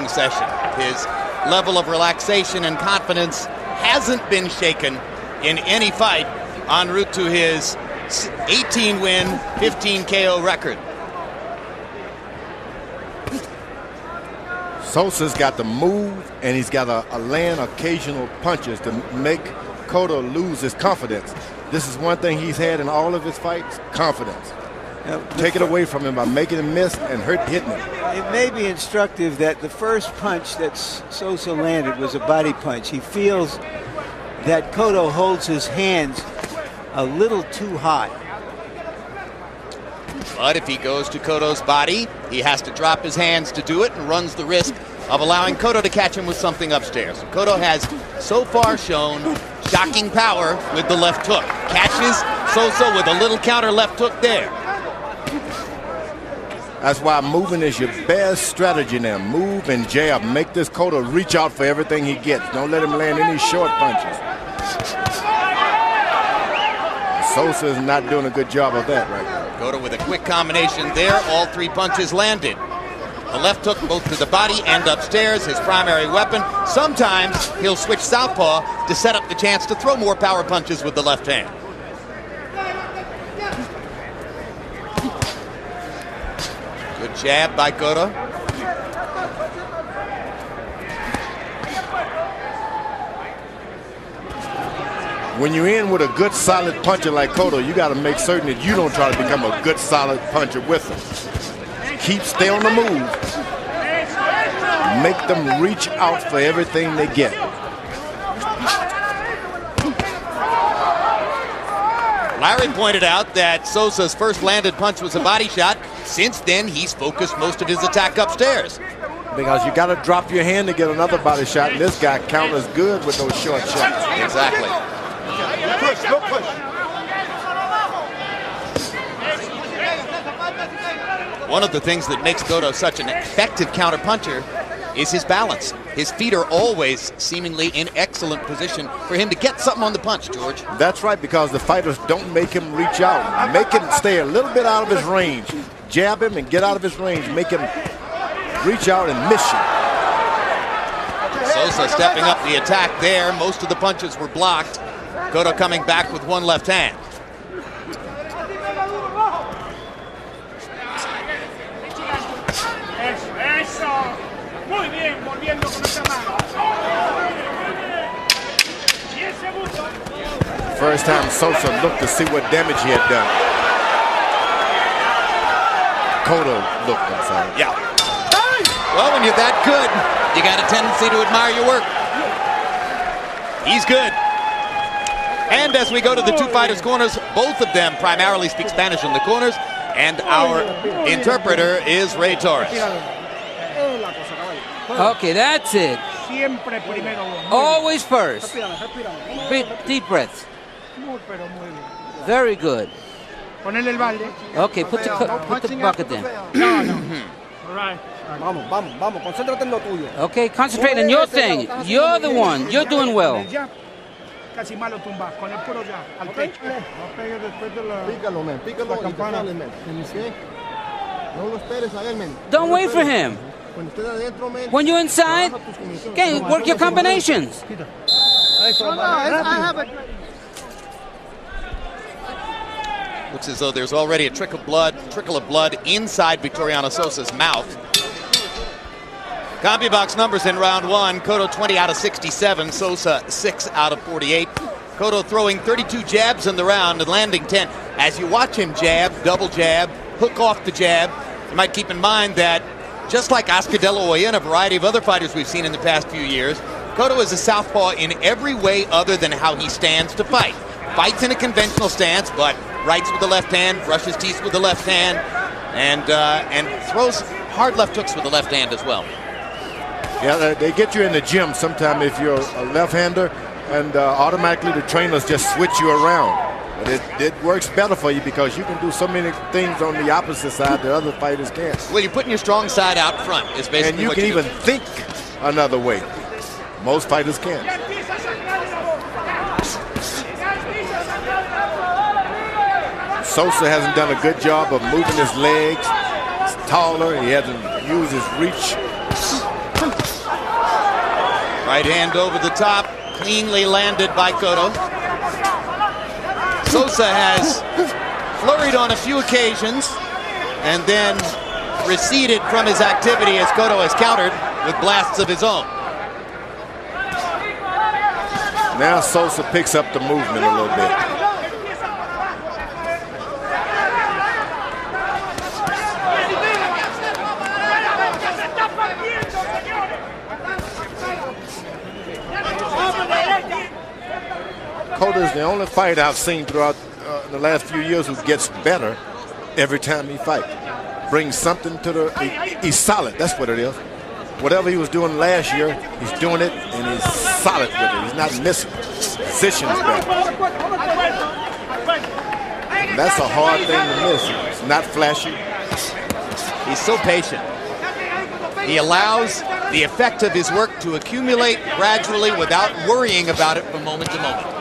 session. His level of relaxation and confidence hasn't been shaken in any fight en route to his 18-win, 15 KO record. Sosa's got to move, and he's got to land occasional punches to make Cotto lose his confidence. This is one thing he's had in all of his fights: confidence. Take it away from him by making him miss and hitting him. It may be instructive that the first punch that Sosa landed was a body punch. He feels that Cotto holds his hands a little too high. But if he goes to Cotto's body, he has to drop his hands to do it and runs the risk of allowing Cotto to catch him with something upstairs. Cotto has so far shown shocking power with the left hook. Catches Sosa with a little counter left hook there. That's why moving is your best strategy now. Move and jab. Make this Cotto reach out for everything he gets. Don't let him land any short punches. Sosa is not doing a good job of that right now. Cotto with a quick combination there. All three punches landed. The left hook both to the body and upstairs, his primary weapon. Sometimes he'll switch southpaw to set up the chance to throw more power punches with the left hand. Good jab by Cotto. When you're in with a good solid puncher like Cotto, you got to make certain that you don't try to become a good solid puncher with him. Stay on the move. Make them reach out for everything they get. Larry pointed out that Sosa's first landed punch was a body shot. Since then, he's focused most of his attack upstairs. Because you got to drop your hand to get another body shot, and this guy counters good with those short shots. Exactly. Push, go push. One of the things that makes Cotto such an effective counterpuncher is his balance. His feet are always seemingly in excellent position for him to get something on the punch, George. That's right, because the fighters don't make him reach out. Make him stay a little bit out of his range. Jab him and get out of his range. Make him reach out and miss you. Sosa stepping up the attack there. Most of the punches were blocked. Cotto coming back with one left hand. First time Sosa looked to see what damage he had done. Cotto looked, I'm sorry. Yeah. Well, when you're that good, you got a tendency to admire your work. He's good. And as we go to the two fighters' corners, both of them primarily speak Spanish in the corners, and our interpreter is Ray Torres. Okay, that's it. Always first. Deep breaths. Very good. Okay, put the bucket there. Okay, concentrate on your thing. You're the one. You're doing well. Don't wait for him. When you're inside, okay, work your combinations. Looks as though there's already a trickle of blood inside Victoriano Sosa's mouth. CompuBox numbers in round one: Cotto 20 out of 67, Sosa 6 out of 48. Cotto throwing 32 jabs in the round and landing 10. As you watch him jab, double jab, hook off the jab, you might keep in mind that just like Oscar De La Hoya and a variety of other fighters we've seen in the past few years, Cotto is a southpaw in every way other than how he stands to fight. Fights in a conventional stance, but rights with the left hand, brushes teeth with the left hand, and throws hard left hooks with the left hand as well. Yeah, they get you in the gym sometime if you're a left-hander, and automatically the trainers just switch you around. But it works better for you because you can do so many things on the opposite side that other fighters can't. Well, you're putting your strong side out front is basically and you what can you even think another way. Most fighters can't. Sosa hasn't done a good job of moving his legs. He's taller. He hasn't used his reach Right hand over the top, cleanly landed by Cotto. Sosa has flurried on a few occasions and then receded from his activity as Cotto has countered with blasts of his own. Now Sosa picks up the movement a little bit. Cotto is the only fight I've seen throughout the last few years who gets better every time he fights. Brings something to the... He's solid, that's what it is. Whatever he was doing last year, he's doing it, and he's solid with it. He's not missing. Position's better. And that's a hard thing to miss. It's not flashy. He's so patient. He allows the effect of his work to accumulate gradually without worrying about it from moment to moment.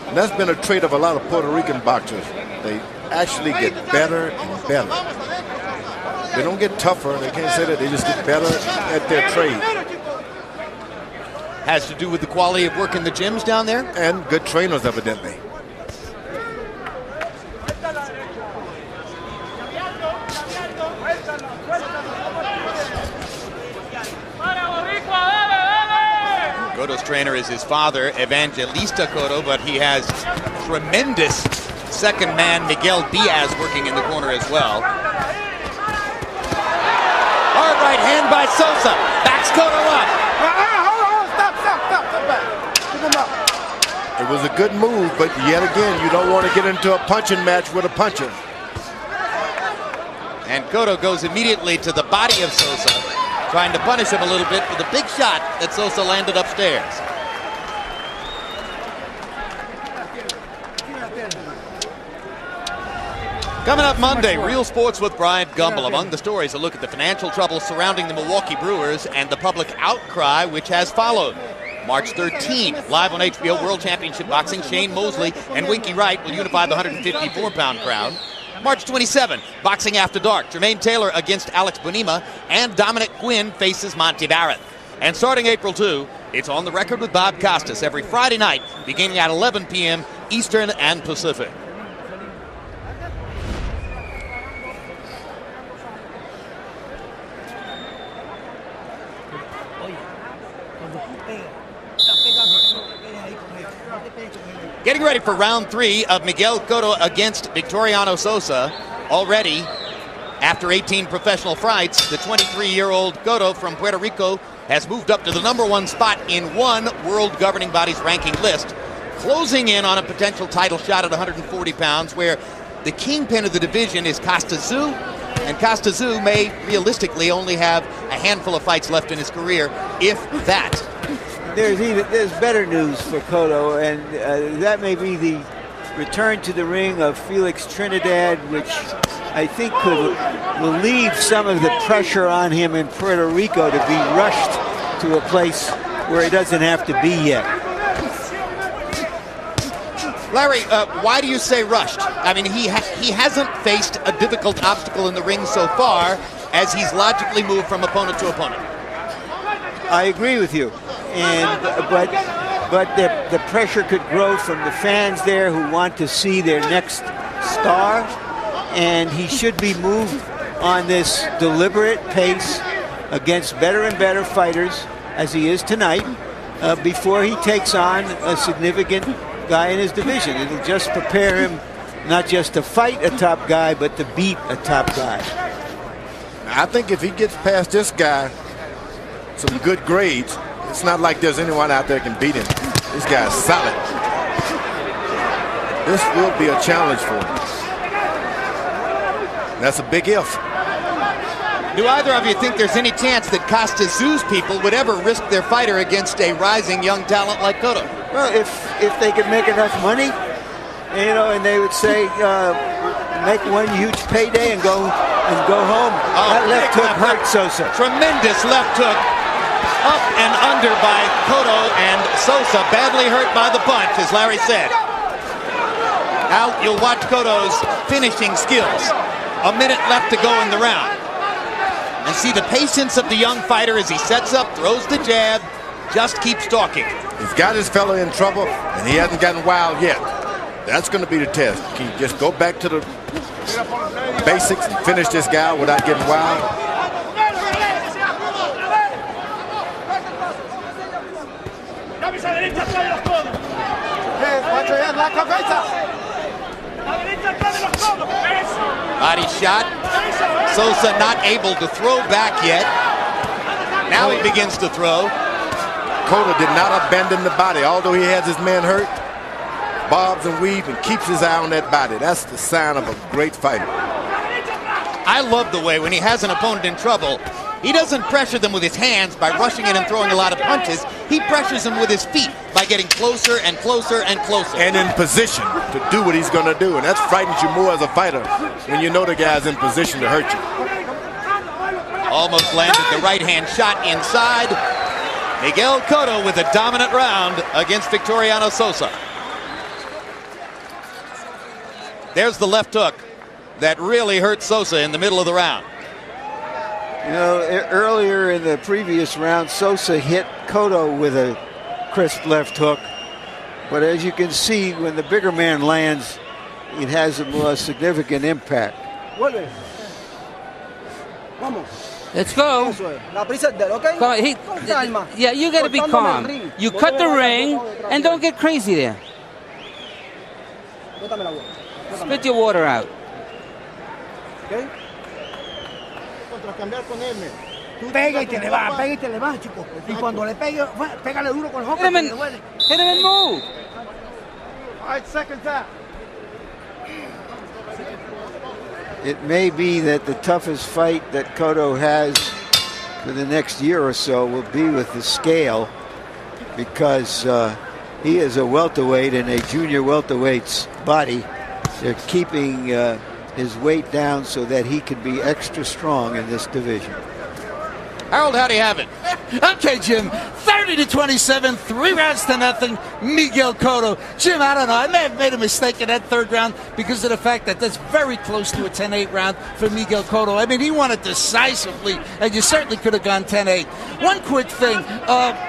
And that's been a trait of a lot of Puerto Rican boxers. They actually get better and better. They don't get tougher. They can't say that. They just get better at their trade. Has to do with the quality of work in the gyms down there? And good trainers, evidently. Cotto's trainer is his father, Evangelista Cotto, but he has tremendous second man, Miguel Diaz, working in the corner as well. Hard right hand by Sosa. Backs Cotto up. It was a good move, but yet again, you don't want to get into a punching match with a puncher. And Cotto goes immediately to the body of Sosa, trying to punish him a little bit for the big shot that Sosa landed upstairs. Coming up Monday, Real Sports with Brian Gumbel. Among the stories, a look at the financial troubles surrounding the Milwaukee Brewers and the public outcry which has followed. March 13, live on HBO World Championship Boxing, Shane Mosley and Winky Wright will unify the 154-pound crowd. March 27, Boxing After Dark, Jermaine Taylor against Alex Bonima, and Dominic Quinn faces Monty Barrett. And starting April 2, it's On the Record with Bob Costas every Friday night, beginning at 11 p.m. Eastern and Pacific. Getting ready for round 3 of Miguel Cotto against Victoriano Sosa. Already, after 18 professional fights, the 23-year-old Cotto from Puerto Rico has moved up to the #1 spot in one world governing body's ranking list, closing in on a potential title shot at 140 pounds, where the kingpin of the division is Costa Tzu, and Costa Tzu may realistically only have a handful of fights left in his career, if that. There's better news for Cotto, and that may be the return to the ring of Felix Trinidad, which I think could relieve some of the pressure on him in Puerto Rico to be rushed to a place where he doesn't have to be yet. Larry, why do you say rushed? I mean, he hasn't faced a difficult obstacle in the ring so far, as he's logically moved from opponent to opponent. I agree with you. But the pressure could grow from the fans there who want to see their next star, and he should be moved on this deliberate pace against better and better fighters, as he is tonight, before he takes on a significant guy in his division. It'll just prepare him not just to fight a top guy, but to beat a top guy. I think if he gets past this guy, some good grades, it's not like there's anyone out there can beat him. This guy's solid. This will be a challenge for him. That's a big if. Do either of you think there's any chance that Costa Tzu's people would ever risk their fighter against a rising young talent like Cotto? Well, if they could make enough money, you know, and they would say, make one huge payday and go home. That left hook hurt Sosa. Tremendous left hook. Up and under by Cotto, and Sosa badly hurt by the punch, as Larry said. Now you'll watch Cotto's finishing skills. A minute left to go in the round. And see the patience of the young fighter as he sets up, throws the jab, just keeps talking. He's got his fella in trouble, and he hasn't gotten wild yet. That's going to be the test. Can you just go back to the basics and finish this guy without getting wild? Body shot. Sosa not able to throw back yet. Now he begins to throw. Cotto did not abandon the body, although he has his man hurt. Bobs and weaves and keeps his eye on that body. That's the sign of a great fighter. I love the way when he has an opponent in trouble, he doesn't pressure them with his hands by rushing in and throwing a lot of punches. He pressures them with his feet by getting closer and closer and closer. And in position to do what he's going to do. And that frightens you more as a fighter when you know the guy's in position to hurt you. Almost landed the right hand shot inside. Miguel Cotto with a dominant round against Victoriano Sosa. There's the left hook that really hurt Sosa in the middle of the round. You know, earlier in the previous round, Sosa hit Cotto with a crisp left hook. But as you can see, when the bigger man lands, it has a more significant impact. Let's go. Yeah, you got to be calm. You cut the ring and don't get crazy there. Spit your water out. Pega y te le va, chico. Y cuando le pegue, pégale duro con el hook. Hit him and move. All right, second tap. It may be that the toughest fight that Cotto has for the next year or so will be with the scale, because he is a welterweight in a junior welterweight's body. They're keeping his weight down so that he can be extra strong in this division. Harold, how do you have it? Okay, Jim. 30-27, 3 rounds to nothing. Miguel Cotto. Jim, I don't know. I may have made a mistake in that third round because of the fact that that's very close to a 10-8 round for Miguel Cotto. I mean, he won it decisively, and you certainly could have gone 10-8. One quick thing.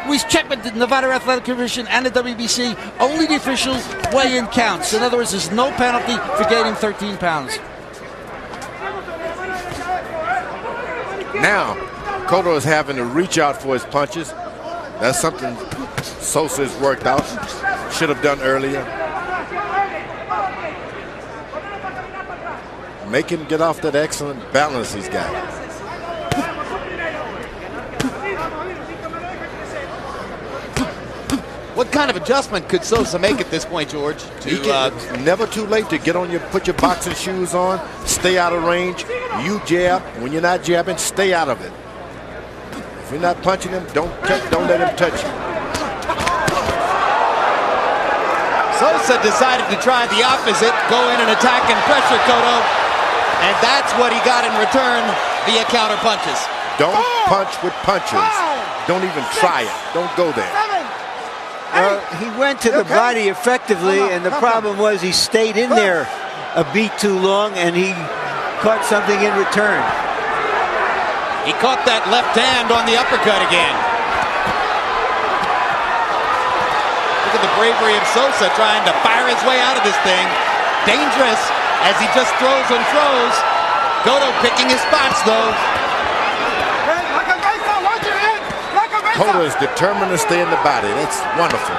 We checked with the Nevada Athletic Commission and the WBC. Only the official weigh-in counts. In other words, there's no penalty for gaining 13 pounds. Now, Cotto is having to reach out for his punches. That's something Sosa has worked out. Should have done earlier. Make him get off that excellent balance he's got. What kind of adjustment could Sosa make at this point, George? Never too late to get on put your boxing shoes on, stay out of range. You jab. When you're not jabbing, stay out of it. If you're not punching him, don't let him touch you. Sosa decided to try the opposite, go in and attack and pressure Cotto, and that's what he got in return via counter punches. Don't punch with punches. Don't even try it. Don't go there. Well, he went to the body effectively, and the problem was he stayed in there a beat too long, and he caught something in return. He caught that left hand on the uppercut again. Look at the bravery of Sosa trying to fire his way out of this thing. Dangerous as he just throws and throws. Cotto picking his spots, though. Cotto is determined to stay in the body. That's wonderful.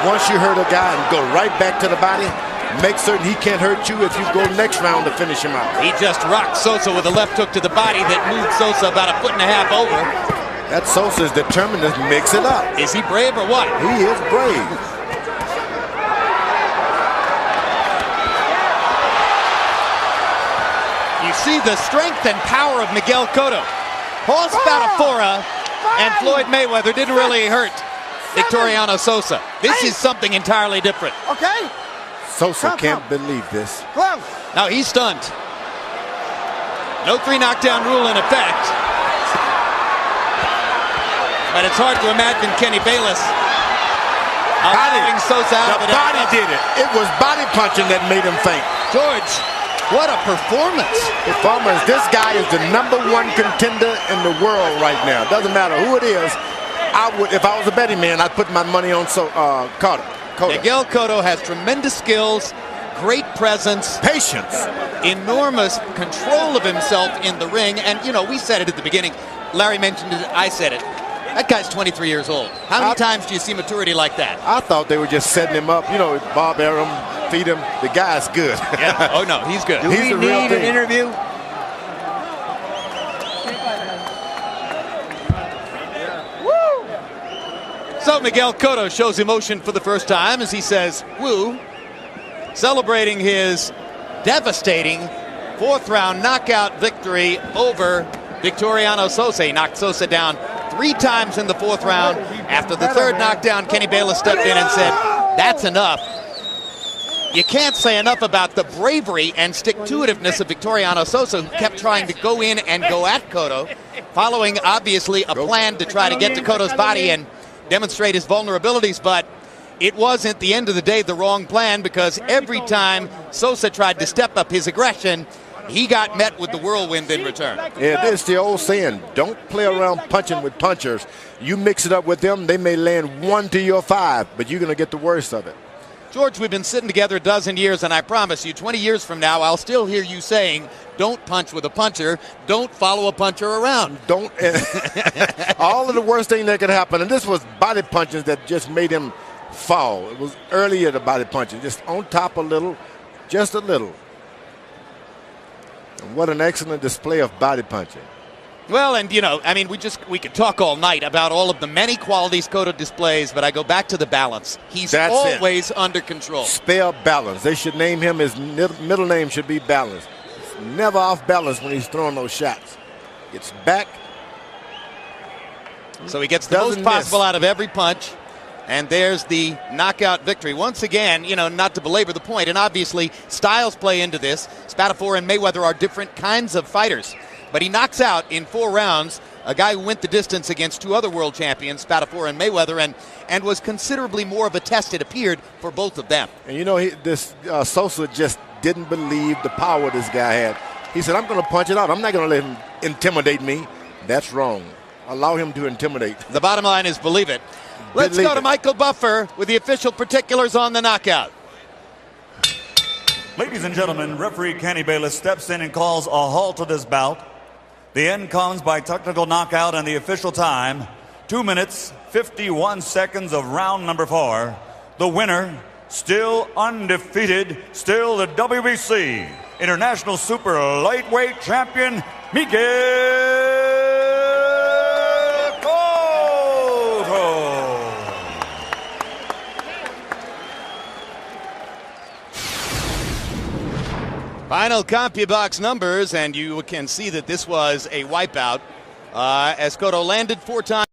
Once you hurt a guy and go right back to the body, make certain he can't hurt you if you go next round to finish him out. He just rocked Sosa with a left hook to the body that moved Sosa about 1.5 feet over. That Sosa is determined to mix it up. Is he brave or what? He is brave. You see the strength and power of Miguel Cotto. Horse Batafora and Floyd Mayweather didn't really hurt Victoriano Sosa. This is something entirely different. Okay. Sosa can't believe this. Now he's stunned. No 3 knockdown rule in effect. But it's hard to imagine Kenny Bayless allowing Sosa out. The body did it. It was body punching that made him faint. George, what a performance. This guy is the #1 contender in the world right now. Doesn't matter who it is. I would, if I was a betting man, I'd put my money on Cotto. Miguel Cotto has tremendous skills, great presence, Patience. enormous control of himself in the ring. And, you know, we said it at the beginning. Larry mentioned it. I said it. That guy's 23 years old. How many times do you see maturity like that? I thought they were just setting him up. You know, Bob Arum, feed him. The guy's good. Yeah. Oh, no, he's good. Do He's we the real need an thing. interview? So Miguel Cotto shows emotion for the first time as he says, woo, celebrating his devastating fourth-round knockout victory over Victoriano Sosa. He knocked Sosa down 3 times in the 4th round. After the 3rd knockdown, Kenny Bayless stepped in and said, that's enough. You can't say enough about the bravery and stick-to-itiveness of Victoriano Sosa, who kept trying to go in and go at Cotto, following, obviously, a plan to try to get to Cotto's body and demonstrate his vulnerabilities, but it was at the end of the day the wrong plan, because every time Sosa tried to step up his aggression, he got met with the whirlwind in return. Yeah, it's the old saying, don't play around punching with punchers. You mix it up with them, they may land 1 to your 5, but you're going to get the worst of it. George, we've been sitting together a dozen years, and I promise you, 20 years from now, I'll still hear you saying, don't punch with a puncher, don't follow a puncher around. Don't. All of the worst thing that could happen, and this was body punches that just made him fall. It was earlier the body punching, just on top a little, just a little. And what an excellent display of body punching. Well, and you know, I mean, we could talk all night about all of the many qualities Cotto displays, but I go back to the balance. He's always under control. Spare balance. They should name him, his middle name should be Balance. He's never off balance when he's throwing those shots. Gets back. So he gets the most possible out of every punch. And there's the knockout victory. Once again, you know, not to belabor the point, and obviously styles play into this. Spadafore and Mayweather are different kinds of fighters. But he knocks out in 4 rounds a guy who went the distance against 2 other world champions, Spadafore and Mayweather, and was considerably more of a test, it appeared, for both of them. And you know, Sosa just didn't believe the power this guy had. He said, I'm going to punch it out. I'm not going to let him intimidate me. That's wrong. Allow him to intimidate. The bottom line is believe it. Let's go to Michael Buffer with the official particulars on the knockout. Ladies and gentlemen, referee Kenny Bayless steps in and calls a halt to this bout. The end comes by technical knockout, and the official time, 2 minutes, 51 seconds of round number 4. The winner, still undefeated, still the WBC International Super Lightweight Champion, Miguel Cotto. Final CompuBox numbers, and you can see that this was a wipeout as Cotto landed 4 times.